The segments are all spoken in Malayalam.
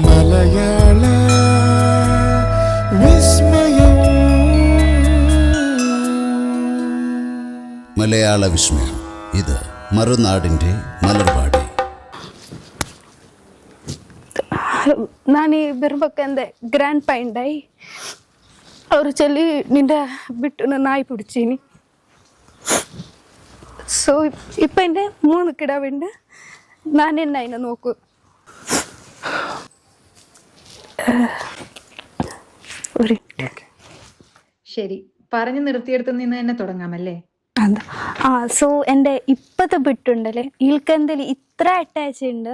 മലയാള വിസ്മയം. മലയാള വിസ്മയം. ഇത് മറുനാടിൻ്റെ മലർവാടി. ನಾನು ಬರ್ಬೇಕು ಅಂದೆ ಗ್ರ್ಯಾಂಡ್ ಪಾ ഉണ്ടായി ಅವರು ಚಲ್ಲಿ ನಿಂದ ಬಿಟ್ಟು ನಾನು ನಾಯಿ പിടിച്ചീനി സോ ഇപ്പം എൻ്റെ 3 കിടാവുണ്ട്. ഞാൻ തന്നെ അതിനെ നോക്കും. ശരി, പറഞ്ഞു നിർത്തിയെടുത്ത് നിന്ന് തന്നെ തുടങ്ങാമല്ലേ? അതാ സോ എൻ്റെ ഇപ്പോഴത്തെ ബിട്ടുണ്ടല്ലേ ഇൽക്കെന്തെങ്കിലും ഇത്ര അറ്റാച്ച് ഉണ്ട്.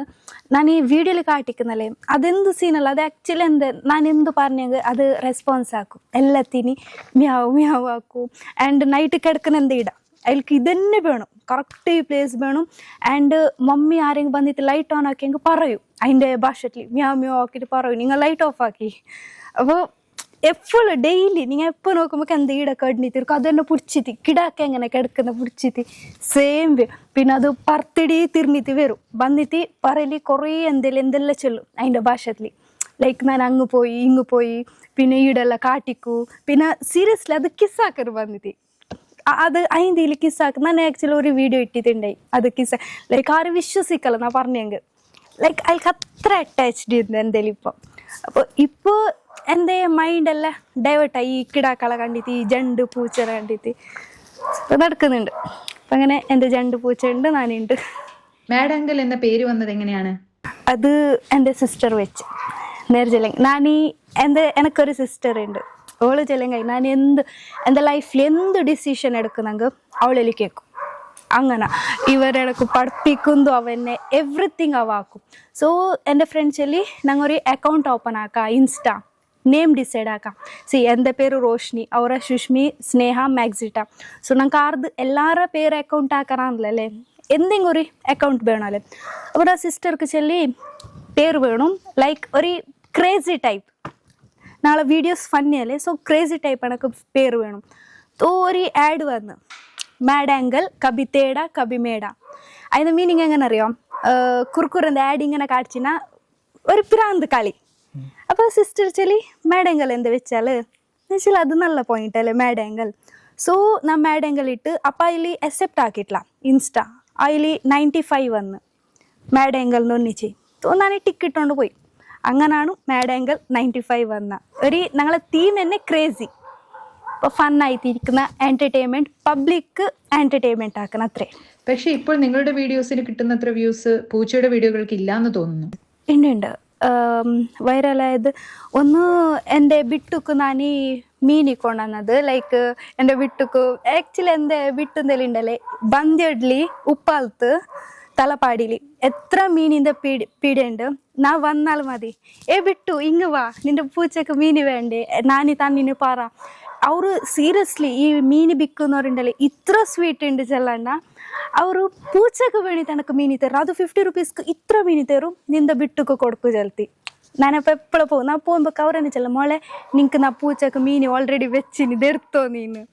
ഞാൻ ഈ വീഡിയോയിൽ കാട്ടിക്കുന്നല്ലേ അതെന്ത് സീനല്ല, അത് ആക്ച്വലി എന്ത് ഞാൻ എന്ത് പറഞ്ഞെങ്കിൽ അത് റെസ്പോൺസ് ആക്കും. എല്ലാത്തിനും മ്യാവ് മ്യാവ് ആക്കും. ആൻഡ് നൈറ്റ് കിടക്കുന്ന എന്ത് ഇടാം അതിൽക്ക് ഇതന്നെ വേണം, കറക്റ്റ് പ്ലേസ് വേണം. ആൻഡ് മമ്മി ആരെങ്കിലും വന്നിട്ട് ലൈറ്റ് ഓൺ ആക്കിയെങ്കിൽ പറയും അതിൻ്റെ ഭാഷത്തിൽ മ്യാവ് മ്യാവ് ആക്കിയിട്ട് പറയും നിങ്ങൾ ലൈറ്റ് ഓഫ് ആക്കി. അപ്പോൾ എപ്പോഴും ഡെയിലി നിങ്ങൾ എപ്പോൾ നോക്കുമ്പോൾ എന്ത് ഈട കടിഞ്ഞിത്തിരിക്കും അതെന്നെ പിടിച്ചിട്ട് കിടാക്ക എങ്ങനെ കിടക്കുന്ന പിടിച്ചിട്ട് സെയിം പിന്നെ അത് പറത്തിടി തിരിഞ്ഞിട്ട് വരും വന്നിട്ട് പറയല് കുറേ എന്തെല്ലാം ചൊല്ലും അതിൻ്റെ ഭാഷത്തിൽ. ലൈക്ക് ഞാൻ അങ്ങ് പോയി ഇങ്ങ് പോയി പിന്നെ ഈടെല്ലാം കാട്ടിക്കൂ. പിന്നെ സീരിയസ്ലി അത് കിസ്സാക്കರು വന്നിട്ട് അത് അതിൻ്റെ ഇതിൽ കിസ്സാക്കും. ഞാൻ ആക്ച്വലി ഒരു വീഡിയോ ഇട്ടിട്ടുണ്ടായി അത് കിസ്സ. ലൈക്ക് ആരും വിശ്വസിക്കല്ല ഞാൻ പറഞ്ഞെങ്കിൽ. ലൈക്ക് അതിൽക്ക് അത്ര അറ്റാച്ച്ഡ് ഉണ്ട് എന്തേലും ഇപ്പം. അപ്പോൾ ഇപ്പോൾ എൻ്റെ മൈൻഡെല്ലാം ഡൈവേർട്ടായി ഈ കിടാക്കളെ കണ്ടിട്ട് ഈ ജണ്ട് പൂച്ചനെ കണ്ടിട്ട് നടക്കുന്നുണ്ട്. അപ്പം അങ്ങനെ എൻ്റെ ജണ്ട് പൂച്ച ഉണ്ട്, ഞാനുണ്ട്. മാഡങ്കൽ എന്ന പേര് വന്നത് എങ്ങനെയാണ്? അത് എൻ്റെ സിസ്റ്റർ വെച്ച് നേരെ ചെല്ലെങ്കിൽ എനിക്കൊരു സിസ്റ്റർ ഉണ്ട്. അവള് ചെല്ലെങ്കിൽ ഞാൻ എൻ്റെ ലൈഫിൽ എന്ത് ഡിസിഷൻ എടുക്കുന്നെങ്കിൽ അവളിൽ കേൾക്കും. അങ്ങനെ ഇവരെടക്ക് പഠിപ്പിക്കുന്നു അവനെ എവറിത്തിങ് അവാക്കും. സോ എൻ്റെ ഫ്രണ്ട്സിൽ ഞങ്ങൾ ഒരു അക്കൗണ്ട് ഓപ്പൺ ആക്കാം, ഇൻസ്റ്റാ ನೇಮ್ ಡಿಸೈಡ್ ಆക്കാം. എൻ്റെ പേര് റോഷ്നി, ಅವರ സുഷ്മി, സ്നേഹ, മാക്സിട്ട. സോ ഞങ്ങൾക്ക് ആർത് എല്ലാവരുടെ പേര് അക്കൗണ്ട് ആക്കാറാണല്ലേ എന്തെങ്കിലും ഒരു അക്കൗണ്ട് വേണമല്ലേ. അപ്പോൾ ആ സിസ്റ്റർക്ക് ചൊല്ലി പേര് വേണം ലൈക്ക് ഒരു ക്രേസി ടൈപ്പ്. നാളെ വീഡിയോസ് ഫണ്ണിയല്ലേ, സോ ക്രേസി ടൈപ്പ് എനിക്ക് പേര് വേണം. ഒരു ആഡ് വന്ന് മാഡാങ്കൽ കബി തേട കബി മേട. അതിൻ്റെ മീനിങ് എങ്ങനെ അറിയാം? കുർക്കുറിൻ്റെ ആഡ് ഇങ്ങനെ കാണിച്ചിന ഒരു പ്രാന്ത് കളി. അപ്പോൾ സിസ്റ്റർ ചൊല്ലി മാഡാങ്കൽ എന്ത് വെച്ചാൽ അത് നല്ല പോയിന്റ് അല്ലേ മാഡാങ്കൽ. സോ ഞാൻ മാഡാങ്കൽ ഇട്ട് അപ്പം അതിൽ അക്സെപ്റ്റ് ആക്കിയിട്ടില്ല ഇൻസ്റ്റാ. അതിൽ 95 വന്ന് മാഡാങ്കൽ എന്ന് ഒന്നിച്ച് ഞാൻ ടിക്കറ്റ് കൊണ്ട് പോയി. അങ്ങനെയാണ് മാഡാങ്കൽ 95 വന്ന. ഒരു ഞങ്ങളെ തീം തന്നെ ക്രേസി. ഇപ്പോൾ ഫണ്ണായിട്ടിരിക്കുന്ന എൻ്റർടൈൻമെൻറ്റ്, പബ്ലിക്ക് എൻ്റർടൈൻമെൻറ്റ് ആക്കണം അത്രേ. പക്ഷേ ഇപ്പോൾ നിങ്ങളുടെ വീഡിയോസിന് കിട്ടുന്നത്ര വ്യൂസ് പൂച്ചയുടെ വീഡിയോകൾക്ക് ഇല്ലാന്ന് തോന്നുന്നു. ഉണ്ട് വൈറലായത് ഒന്ന് എൻ്റെ ബിട്ടുക്ക് ഞാൻ ഈ മീനി കൊണ്ടുവന്നത്. ലൈക്ക് എൻ്റെ ബിട്ടുക്ക് ആക്ച്വലി എൻ്റെ ബിട്ടുന്തേലും ഉണ്ടല്ലേ ബന്ധ്യഡ്ലി ഉപ്പാലത്ത് തലപ്പാടിയിൽ എത്ര മീനിൻ്റെ പീടിയുണ്ട്. ഞാൻ വന്നാൽ മതി ബിട്ടു ഇങ്ങ് വാ നിൻ്റെ പൂച്ചക്ക് മീന് വേണ്ടേ നാനി തന്നിന് പറ. ಅವರು ಸೀರಿಯಸ್ಲಿ ಈ ಮೀನು ಬಿಕ್ಕುನವರುಂಡಲ್ಲಿ ಇತ್ರ ಸ್ವೀಟ್ ಉಂಡು ಚೆಲ್ಲಣ್ಣ. ಅವರು ಪೂಚಕ್ಕೆ ಬೇಣಿ ತನಕ ಮೀನು ತರು, ಅದು 50 ರೂಪೀಸ್ಗೆ ಇತ್ರ ಮೀನು ತರು ನಿಂದ ಬಿಟ್ಟಕ್ಕೆ ಕೊಡ್ಕು ಜಲ್ತಿ. ನಾನಪ್ಪ ಎಪ್ಪಳ ಪೋ ನಾ പോകുമ്പോൾ ಅವರನ್ನೇ ಚೆಲ್ಲ ಮೊಳೆ ನಿಂಗೆ ನಾ ಪೂಚಕ್ಕೆ ಮೀನು ಆಲ್ರೆಡಿ വെച്ചിന് ഇതെടുത്തോ നീന്ന്.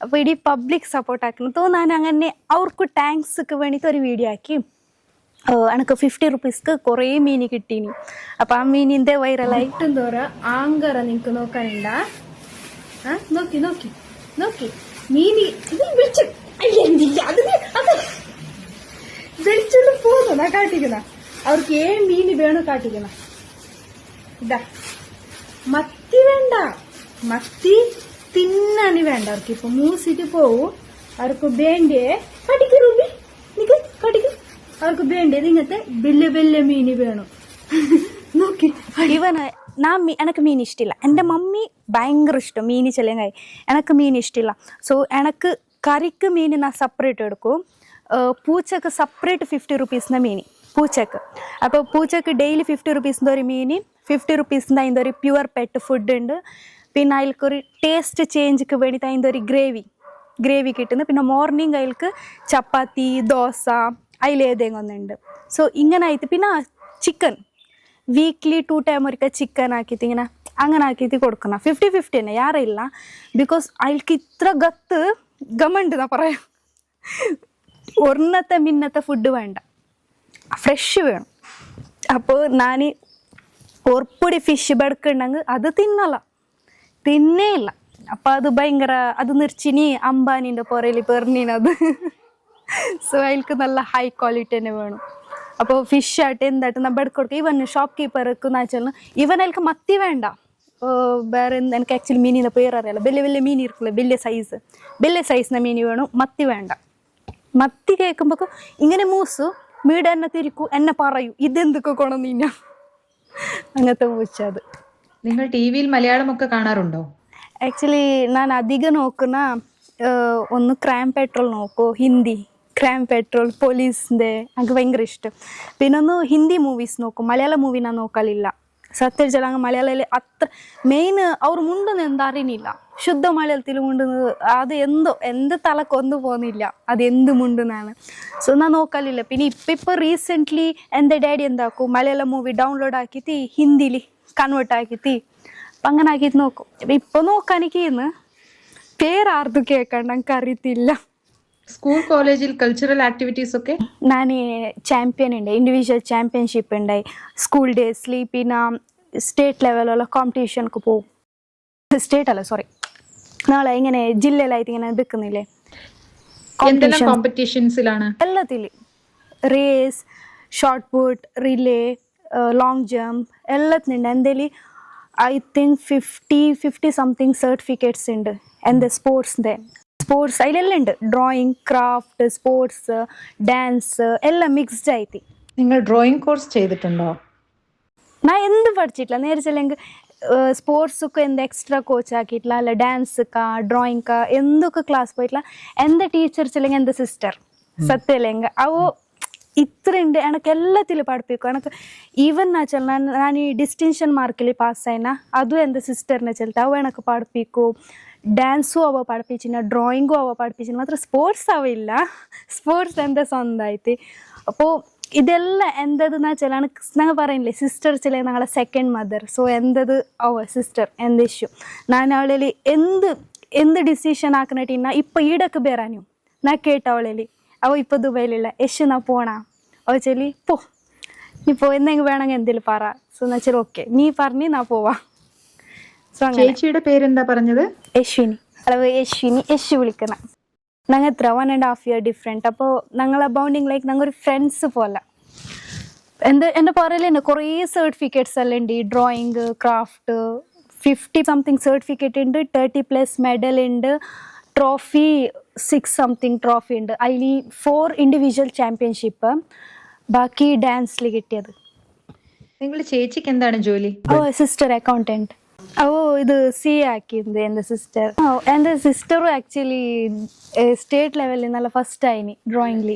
അപ്പോൾ ഇടീ പബ്ലിക് സപ്പോർട്ട് ആക്കണം. തോ ഞാൻ അങ്ങനെ അവർക്ക് താങ്ക്സ്ക്ക് വേണ്ടിയിട്ട് ഒരു വീഡിയോ ആക്കി. എനിക്ക് 50 ರೂಪೀಸ್ക്ക് കുറേ മീൻ കിട്ടീനി. അപ്പം ആ മീനിൻ്റെ വൈറലായിട്ടും തോറ ആങ്കറ നിങ്ങൾക്ക് നോക്കാനുണ്ട. നോക്കി നോക്കി നോക്കി മീനി വിളിച്ചു വിളിച്ചോണ്ട് പോന്നു കാട്ടിക്കുന്ന അവർക്ക് മീന് വേണം കാട്ടിക്കുന്ന. ഇതാ മത്തി വേണ്ട, മത്തി തിന്നാനി വേണ്ട അവർക്ക്. ഇപ്പൊ മൂസിട്ട് പോവും അവർക്ക് വേണ്ടേ കടിക്കും റൂബി നിക്ക് കടിക്കും. അവർക്ക് വേണ്ടത് ഇങ്ങനത്തെ വലിയ വലിയ മീന് വേണം. നോക്കി ഇവന് എനിക്ക് മീൻ ഇഷ്ടമില്ല. എൻ്റെ മമ്മി ഭയങ്കര ഇഷ്ടം മീൻ ചെല്ലങ്ങായി. എനിക്ക് മീൻ ഇഷ്ടമില്ല. സോ എനിക്ക് കറിക്ക് മീൻ ഞാൻ സെപ്പറേറ്റ് എടുക്കും. പൂച്ചക്ക് സെപ്പറേറ്റ് 50 ರೂಪೀಸ್ನ മീൻ പൂച്ചക്ക്. അപ്പോൾ പൂച്ചക്ക് ഡെയിലി 50 ರೂಪೀಸ್ൻ്റെ ഒരു മീൻ, 50 ರೂಪೀಸ್ൻ്റെ അതിൻ്റെ ഒരു പ്യുവർ പെറ്റ് ഫുഡ് ഉണ്ട്. പിന്നെ അതിൽക്കൊരു ടേസ്റ്റ് ചേഞ്ചിക്ക് വേണ്ടിയിട്ട് അതിൻ്റെ ഒരു ഗ്രേവി കിട്ടുന്നു. പിന്നെ മോർണിംഗ് അതിൽക്ക് ചപ്പാത്തി ദോശ അതിലേതെങ്കിലും ഒന്നുണ്ട്. സോ ഇങ്ങനെ ആയിട്ട് പിന്നെ ചിക്കൻ വീക്ക്ലി 2 ടൈം ഒരിക്കൽ ചിക്കൻ ആക്കിയിട്ട് ഇങ്ങനെ അങ്ങനെ ആക്കിയിട്ട് കൊടുക്കണം. 50-50 തന്നെ യാറില്ല. ബിക്കോസ് അതിൽക്ക് ഇത്ര ഗമുണ്ട് എന്നാ പറയാം. ഒന്നത്തെ മിന്നത്തെ ഫുഡ് വേണ്ട, ഫ്രഷ് വേണം. അപ്പോൾ ഞാൻ ഒർപ്പൊടി ഫിഷ് ബെടുക്കുണ്ടെങ്കിൽ അത് തിന്നേ ഇല്ല. അപ്പം അത് ഭയങ്കര അത് നിർച്ചിനി അംബാനിൻ്റെ പുറയിൽ പെറിനത്. സോ അതിൽക്ക് നല്ല ഹൈ ക്വാളിറ്റി തന്നെ വേണം. അപ്പോൾ ഫിഷ് ആയിട്ട് എന്തായിട്ട് നമ്മൾ എടുക്കൊടുക്കുക. ഇവൻ ഷോപ്പ് കീപ്പർക്ക് എന്ന് വെച്ചാൽ ഇവൻ അതിൽക്ക് മത്തി വേണ്ട, വേറെ എനിക്ക് ആക്ച്വലി മീനിൻ്റെ പേര് അറിയാലോ, വലിയ വലിയ മീൻ ഇരിക്കില്ല, വലിയ സൈസിൻ്റെ മീൻ വേണം, മത്തി വേണ്ട. മത്തി കേൾക്കുമ്പോൾ ഇങ്ങനെ മൂസ് മീട് എന്നെ തിരിക്കൂ, എന്നെ പറയൂ ഇതെന്തൊക്കെ കൊണം നീന അങ്ങനത്തെ മൂച്ചത്. നിങ്ങൾ ടി വിയിൽ മലയാളമൊക്കെ കാണാറുണ്ടോ? ആക്ച്വലി ഞാൻ അധികം നോക്കുന്ന ഒന്ന് ക്രൈം പെട്രോൾ നോക്കൂ, ഹിന്ദി ക്രൈം പെട്രോൾ പോലീസിൻ്റെ എനിക്ക് ഭയങ്കര ഇഷ്ടം. പിന്നെ ഒന്ന് ഹിന്ദി മൂവീസ് നോക്കും, മലയാള മൂവി ഞാൻ നോക്കലില്ല. സത്യം വെച്ചാൽ മലയാളത്തിൽ അത്ര മെയിൻ അവർ മുണ്ടെന്ന് എന്താ അറിയുന്നില്ല, ശുദ്ധ മലയാളത്തിൽ മുണ്ടുന്നത് അത് എന്ത് തലക്കൊന്നു പോകുന്നില്ല, അത് എന്ത് മുണ്ടെന്നാണ്. സോ ഞാൻ നോക്കലില്ല. പിന്നെ ഇപ്പം റീസെൻ്റ്ലി എൻ്റെ ഡാഡി എന്താക്കും, മലയാളം മൂവി ഡൗൺലോഡ് ആക്കിയിട്ട് ഹിന്ദിയിൽ കൺവേർട്ട് ആക്കിയിട്ട് അപ്പം അങ്ങനെ ആക്കിയിട്ട് നോക്കും. അപ്പം ഇപ്പോൾ നോക്കാനിരിക്കുന്നു പേരാർക്കും കേൾക്കണ്ട, എനിക്ക് അറിയത്തില്ല. സ്കൂൾ കോളേജിൽ കൾച്ചറൽ ആക്ടിവിറ്റീസ് ഒക്കെ ഞാൻ ചാമ്പ്യൻ ഉണ്ട്, ഇൻഡിവിജ്വൽ ചാമ്പ്യൻഷിപ്പ് ഉണ്ടായി സ്കൂൾ ഡേയ്സിൽ. പിന്നെ സ്റ്റേറ്റ് ലെവലുള്ള കോമ്പറ്റീഷനൊക്കെ പോകും. നാളെ ഇങ്ങനെ ജില്ലയിലായിട്ട് ഇങ്ങനെ നിൽക്കുന്നില്ലേ കോമ്പറ്റീഷൻസിലാണ്, എല്ലാത്തിൽ race, shot put, relay, long jump എല്ലാത്തിനുണ്ട്. എന്തെങ്കിലും ഐ തിങ്ക് 50 സംതിങ് സർട്ടിഫിക്കറ്റ്സ് ഉണ്ട് എൻ്റെ സ്പോർട്സിൻ്റെ. സ്പോർട്സ് അതിലെല്ലാം ഉണ്ട്, ഡ്രോയിങ്, ക്രാഫ്റ്റ്, സ്പോർട്സ്, ഡാൻസ് എല്ലാം മിക്സ്ഡ് ആയിട്ട്. നിങ്ങൾ ഡ്രോയിങ് കോഴ്സ് ചെയ്തിട്ടുണ്ടോ? ഞാൻ എന്ത് പഠിച്ചിട്ടില്ല നേരിച്ചല്ലെങ്കിൽ സ്പോർട്സൊക്കെ എന്ത് എക്സ്ട്രാ കോച്ച് ആക്കിയിട്ടില്ല, അല്ല ഡാൻസ്ക്കാ ഡ്രോയിങ്ക്കാ എന്തൊക്കെ ക്ലാസ് പോയിട്ടില്ല. എൻ്റെ ടീച്ചേഴ്സ് അല്ലെങ്കിൽ എൻ്റെ സിസ്റ്റർ സത്യല്ലെങ്കിൽ അവ ഇത്രയുണ്ട് എനിക്ക് എല്ലാത്തിലും പഠിപ്പിക്കും. എനിക്ക് ഈവൻ വെച്ചാൽ ഞാൻ ഈ ഡിസ്റ്റിങ്ഷൻ മാർക്കിൽ പാസ്സായിന അതും എൻ്റെ സിസ്റ്ററിനെ ചെലുത്ത അവ എനിക്ക് പഠിപ്പിക്കും. ഡാൻസും അവ പഠിപ്പിച്ചില്ല, ഡ്രോയിങ്ങും അവ പഠിപ്പിച്ചില്ല, മാത്രം സ്പോർട്സ് അവയില്ല, സ്പോർട്സ് എൻ്റെ സ്വന്തമായിട്ട്. അപ്പോൾ ഇതെല്ലാം എന്തതെന്ന് വെച്ചാൽ എനിക്ക് ഞങ്ങൾ പറയുന്നില്ലേ സിസ്റ്റർ ചില ഞങ്ങളെ സെക്കൻഡ് മദർ. സോ എന്തത് അവ സിസ്റ്റർ എന്ത് ഇഷ്യൂ ഞാൻ അവളിൽ എന്ത് ഡിസിഷൻ ആക്കുന്നിട്ടിന്ന ഇപ്പം ഈടക്ക് ബേറാനും ഞാൻ കേട്ട അവളിൽ അവ ഇപ്പോൾ ദുബൈയിലില്ല യശു നാ പോണാ അവ ചൊല്ലി പോ നീ പോ എന്തെങ്കിലും വേണമെങ്കിൽ എന്തെങ്കിലും പറ. സോ എന്ന് വെച്ചാൽ ഓക്കെ നീ പറഞ്ഞ് നാ പോവാ. സോ ചേച്ചിയുടെ പേരെന്താ പറഞ്ഞത്? യശ്വിനി. അളവ് യശു വിളിക്കുന്ന. ഞങ്ങൾ എത്ര 1.5 year ഡിഫറെൻറ്റ്. അപ്പോൾ ഞങ്ങളെ ബൗണ്ടിങ് ലൈക്ക് ഞങ്ങൾ ഒരു ഫ്രണ്ട്സ് പോലെ. എൻ്റെ പുറകിൽ തന്നെ കുറേ സർട്ടിഫിക്കറ്റ്സ് എല്ലാം ഉണ്ട്, ഈ ഡ്രോയിങ്, ക്രാഫ്റ്റ് 50 സംതിങ് സർട്ടിഫിക്കറ്റ് ഉണ്ട്, 30+ മെഡൽ ഉണ്ട്, ട്രോഫി 6 സംതിങ് ട്രോഫി ഉണ്ട്. അതിൽ 4 ഇൻഡിവിജ്വൽ ചാമ്പ്യൻഷിപ്പ്, ബാക്കി ഡാൻസിൽ കിട്ടിയത്. നിങ്ങളുടെ ചേച്ചിക്ക് എന്താണ് ജോലി? Sister accountant. ഇത് CA ആക്കിയത് എൻ്റെ സിസ്റ്റർ. എൻ്റെ സിസ്റ്ററും ആക്ച്വലി സ്റ്റേറ്റ് ലെവലിൽ നല്ല ഫസ്റ്റ് ആയിനി ഡ്രോയിങ്ങിൽ.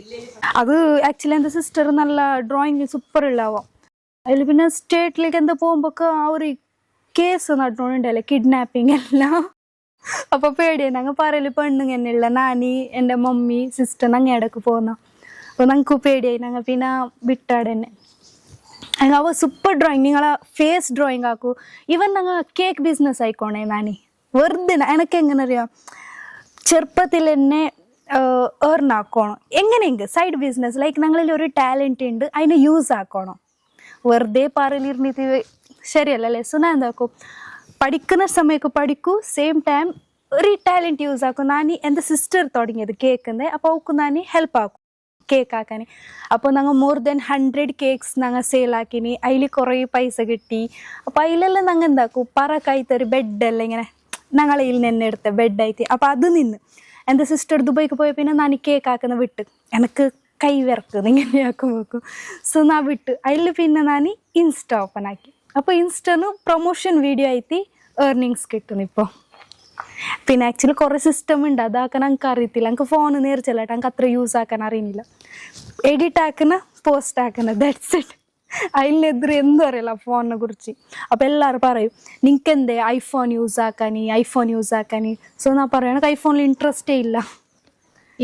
അത് ആക്ച്വലി എൻ്റെ സിസ്റ്റർ നല്ല ഡ്രോയിങ് സൂപ്പർ ഉള്ളാവാം. അതിൽ പിന്നെ സ്റ്റേറ്റിലേക്ക് എന്താ പോകുമ്പോൾ ആ ഒരു കേസ് നടന്നുകൊണ്ടല്ലേ കിഡ്നാപ്പിംഗ് എല്ലാം. അപ്പോൾ പേടിയാണ് ഞങ്ങൾ പറയല് പെണ്ണുങ്ങ തന്നെയുള്ള നാനി എൻ്റെ മമ്മി സിസ്റ്റർ ഞങ്ങൾ ഇടയ്ക്ക് പോകുന്ന. അപ്പോൾ ഞങ്ങൾക്ക് പേടിയായി, ഞങ്ങൾ പിന്നെ വിട്ടാട് തന്നെ. അവ സൂപ്പർ ഡ്രോയിങ് നിങ്ങളെ ഫേസ് ഡ്രോയിങ് ആക്കൂ. ഈവൻ ഞങ്ങൾ കേക്ക് ബിസിനസ് ആയിക്കോണേ നാനി വെറുതെ എനിക്ക് എങ്ങനെ അറിയാം ചെറുപ്പത്തിൽ തന്നെ ഏർൺ ആക്കണം എങ്ങനെയെങ്കിൽ സൈഡ് ബിസിനസ് ലൈക്ക് ഞങ്ങളിൽ ഒരു ടാലൻറ്റ് ഉണ്ട് അതിനെ യൂസ് ആക്കണം. വെറുതെ പറയിലിരുന്നിട്ട് ശരിയല്ലല്ലേ. സോ ഞാൻ എന്താക്കും പഠിക്കുന്ന സമയത്ത് പഠിക്കൂ, സെയിം ടൈം ഒരു ടാലൻറ്റ് യൂസ് ആക്കും. ഞാൻ എൻ്റെ സിസ്റ്റർ തുടങ്ങിയത് കേക്കിൻ്റെ, അപ്പോൾ അവൾക്ക് ഞാൻ ഹെൽപ്പ് ആക്കും കേക്ക് ആക്കാൻ. അപ്പോൾ ഞങ്ങൾ മോർ ദാൻ 100 കേക്ക്സ് ഞങ്ങൾ സെയിലാക്കിനി. അതിൽ കുറേ പൈസ കിട്ടി. അപ്പോൾ അതിലെല്ലാം ഞങ്ങൾ എന്താക്കും പറക്കായിത്തൊരു ബെഡെല്ലാം ഇങ്ങനെ ഞങ്ങളതിൽ നിന്ന് എടുത്ത ബെഡായിട്ട്. അപ്പോൾ അത് നിന്ന് എൻ്റെ സിസ്റ്റർ ദുബൈക്ക് പോയ പിന്നെ ഞാൻ കേക്ക് ആക്കുന്ന വിട്ട് എനിക്ക് കൈ വിറക്കുന്നത് ഇങ്ങനെയാക്കും വെക്കും. സോ ഞാൻ വിട്ട് അതിൽ പിന്നെ ഞാൻ ഇൻസ്റ്റ ഓപ്പൺ ആക്കി. അപ്പോൾ ഇൻസ്റ്റന്ന് പ്രൊമോഷൻ വീഡിയോ ആയിട്ട് ഏർണിങ്സ് കിട്ടുന്നു ഇപ്പോൾ. പിന്നെ ആക്ച്വലി കുറേ സിസ്റ്റം ഉണ്ട്, അതാക്കാൻ എനിക്ക് അറിയത്തില്ല. എനിക്ക് ഫോൺ നേരിച്ചല്ലാട്ട് എനിക്ക് അത്ര യൂസ് ആക്കാൻ അറിയുന്നില്ല. എഡിറ്റ് ആക്കുന്ന പോസ്റ്റ് ആക്കുന്ന ദാറ്റ്സ് ഇറ്റ്. അതിനെതിരെ എന്തും അറിയില്ല ഫോണിനെ കുറിച്ച്. അപ്പോൾ എല്ലാവരും പറയും നിങ്ങൾക്ക് എന്തേ ഐഫോൺ യൂസ് ആക്കാനി. സോ ഞാൻ പറയും എനിക്ക് ഐഫോണിൽ ഇൻട്രസ്റ്റേ ഇല്ല.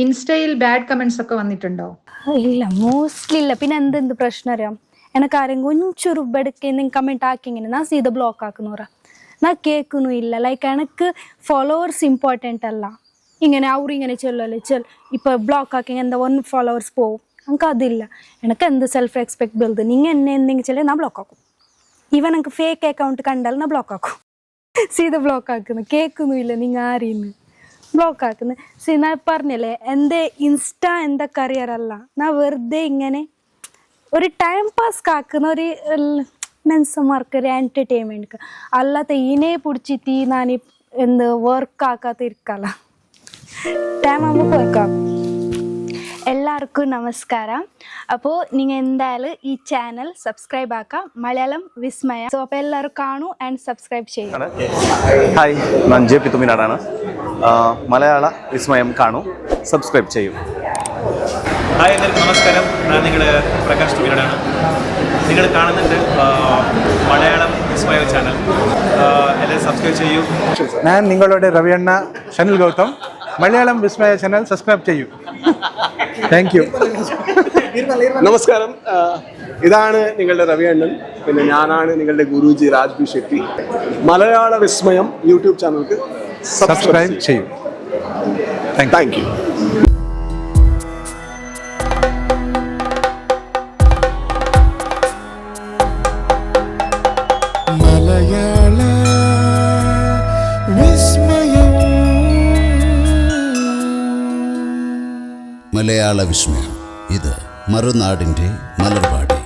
ഇൻസ്റ്റയിൽ ബാഡ് കമന്റ്സ് ഒക്കെ വന്നിട്ടുണ്ടോ? ഇല്ല, മോസ്റ്റ്ലി ഇല്ല. പിന്നെ എന്തെന്ത് പ്രശ്നം അറിയാം, എനിക്ക് ആരെങ്കിലും കൊഞ്ചൊരു ബെടുക്ക് എന്തെങ്കിലും കമൻറ്റ് ആക്കിങ്ങനെ ഞാൻ സീത ബ്ലോക്ക് ആക്കുന്നവരാ. ഞാൻ കേൾക്കുന്നു ഇല്ല. ലൈക്ക് എനിക്ക് ഫോളോവേഴ്സ് ഇമ്പോർട്ടൻ്റ് അല്ല. ഇങ്ങനെ അവരിങ്ങനെ ചെല്ലല്ലേ ഇപ്പോൾ ബ്ലോക്ക് ആക്കി എന്താ 1 followers പോവും. എനിക്ക് അതില്ല. എനിക്ക് എന്ത് സെൽഫ് റെസ്പെക്ട് ബിൽഡ് നിങ്ങൾ എന്നെ എന്തെങ്കിലും ചെല്ലിയാൽ ഞാൻ ബ്ലോക്ക് ആക്കും. ഇവൻ എനിക്ക് ഫേക്ക് അക്കൗണ്ട് കണ്ടാൽ ഞാൻ ബ്ലോക്ക് ആക്കും. സീത ബ്ലോക്ക് ആക്കുന്നു, കേൾക്കുന്നുമില്ല നിങ്ങൾ ആരീന്ന് ബ്ലോക്ക് ആക്കുന്നു. ഞാൻ പറഞ്ഞല്ലേ എൻ്റെ ഇൻസ്റ്റ എൻ്റെ കരിയർ അല്ല. ഞാൻ വെറുതെ ഇങ്ങനെ ഒരു ടൈം പാസ് ആക്കുന്ന ഒരു മെൻസന്മാർക്ക് ഒരു എൻ്റർടൈൻമെൻറ്റ് അല്ലാത്ത ഇതിനെ പിടിച്ചിട്ട് ഞാൻ എന്ത് വർക്ക് ആക്കാത്ത ഇരിക്കല്ല. ടൈം ആകുമ്പോൾ വർക്ക് ആക്കും. എല്ലാവർക്കും നമസ്കാരം. അപ്പോൾ നിങ്ങൾ എന്തായാലും ഈ ചാനൽ സബ്സ്ക്രൈബ് ആക്കാം, മലയാളം വിസ്മയ. സോ അപ്പോൾ എല്ലാവരും കാണൂ ആൻഡ് സബ്സ്ക്രൈബ് ചെയ്യും. ഹായ്, ഞാൻ ജെ പി തുമിനാടാണ്. മലയാള വിസ്മയം കാണൂ, സബ്സ്ക്രൈബ് ചെയ്യൂ. ഹായ്, എല്ലാവർക്കും നമസ്കാരം. ഞാൻ നിങ്ങളുടെ പ്രകാശ് തുമിനാടാണ്. നിങ്ങൾ കാണുന്നുണ്ട് മലയാളം വിസ്മയ ചാനൽ. എല്ലാവരും സബ്സ്ക്രൈബ് ചെയ്യൂ. ഞാൻ നിങ്ങളുടെ രവിയണ്ണ ഷനിൽ ഗൗതം. മലയാളം വിസ്മയ ചാനൽ സബ്സ്ക്രൈബ് ചെയ്യൂ. Thank you. നമസ്കാരം, ഇതാണ് നിങ്ങളുടെ രവിയണ്ണൻ. പിന്നെ ഞാനാണ് നിങ്ങളുടെ ഗുരുജി രാജ്ബി ഷെട്ടി. മലയാള വിസ്മയം യൂട്യൂബ് ചാനലിക്ക് സബ്സ്ക്രൈബ് ചെയ്യൂ. Thank you. മലയാള വിസ്മയം. മലയാള വിസ്മയം. ഇത് മറുനാടിൻ്റെ മലർവാടി.